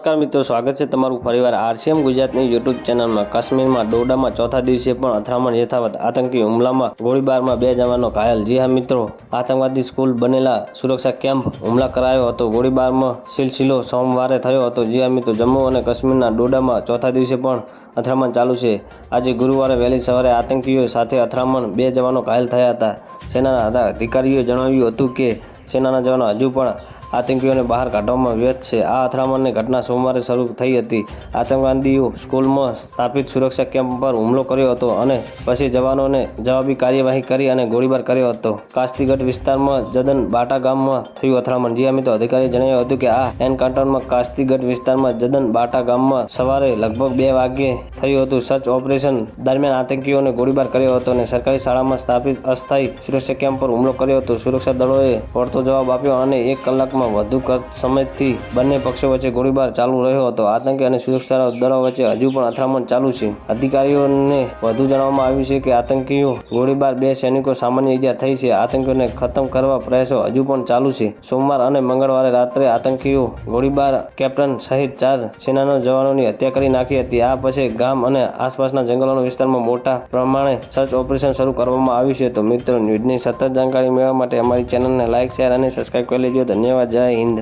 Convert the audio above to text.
નમસ્કાર મિત્રો, સ્વાગત છે તમારું ફરીવાર આરસીએમ ગુજરાતની યુટ્યુબ ચેનલમાં। કાશ્મીરમાં ડોડામાં ચોથા દિવસે પણ અથડામણ યથાવત, આતંકી હુમલામાં ગોળીબારમાં 2 જવાનો ઘાયલ। જી હા મિત્રો, આતંકવાદી સ્કૂલ બનેલા સુરક્ષા કેમ્પ હુમલા કરાયો હતો। ગોળીબારમાં સિલસિલો સોમવારે થયો હતો। જી હા મિત્રો, જમ્મુ અને કાશ્મીરના ડોડામાં ચોથા દિવસે પણ અથડામણ ચાલુ છે। આજે ગુરુવારે વહેલી સવારે આતંકીઓ સાથે અથડામણ 2 જવાનો ઘાયલ થયા હતા। સેનાના અધિકારીઓએ જણાવ્યું હતું કે સેનાના જવાનો હજુ પણ આતંકીઓને બહાર કાઢવામાં વ્યસ્ત છે। આ અથડામણની ઘટના સોમવારે શરૂ થઈ હતી। આતંકવાદીઓ સ્કૂલમાં સ્થાપિત સુરક્ષા કેમ્પ પર હુમલો કર્યો હતો અને પછી જવાનોને જવાબી કાર્યવાહી કરી અને ગોળીબાર કર્યો હતો। કાસ્તીગઢ વિસ્તારમાં જદન બાટા ગામમાં થયું અથડામણ। જી હા મિત્રો, અધિકારીએ જણાવ્યું હતું કે આ એન્કાઉન્ટરમાં કાસ્તીગઢ વિસ્તારમાં જદન બાટા ગામમાં સવારે લગભગ 2 વાગ્યે થયું હતું। સર્ચ ઓપરેશન દરમિયાન આતંકીઓને ગોળીબાર કર્યો હતો અને સરકારી શાળામાં સ્થાપિત અસ્થાયી સુરક્ષા કેમ્પ પર હુમલો કર્યો હતો। સુરક્ષા દળોએ વળતો જવાબ આપ્યો અને 1 કલાકમાં વધુ સમયથી બંને પક્ષો વચ્ચે ગોળીબાર ચાલુ રહ્યો હતો। આતંકી અને સુરક્ષા દળો વચ્ચે હજુ પણ અથડામણ ચાલુ છે। અધિકારીઓને વધુ જણાવવામાં આવ્યું છે કે આતંકીઓ ગોળીબાર 2 સૈનિકો સામાન્ય ઈજા થઈ છે। આતંકીઓને ખતમ કરવા પ્રયાસો હજુ પણ ચાલુ છે। સોમવાર અને મંગળવારે રાત્રે આતંકીઓ ગોળીબાર કેપ્ટન સહિત 4 સેનાના જવાનોની હત્યા કરી નાખી હતી। આ પછી ગામ અને આસપાસના જંગલોના વિસ્તારમાં મોટા પ્રમાણે સર્ચ ઓપરેશન શરૂ કરવામાં આવ્યું છે। તો મિત્રો, ન્યૂઝની સતત જાણકારી મેળવવા માટે અમારી ચેનલને લાઇક, શેર અને સબસ્ક્રાઇબ કરી લેજો। ધન્યવાદ। જય હિન્દ।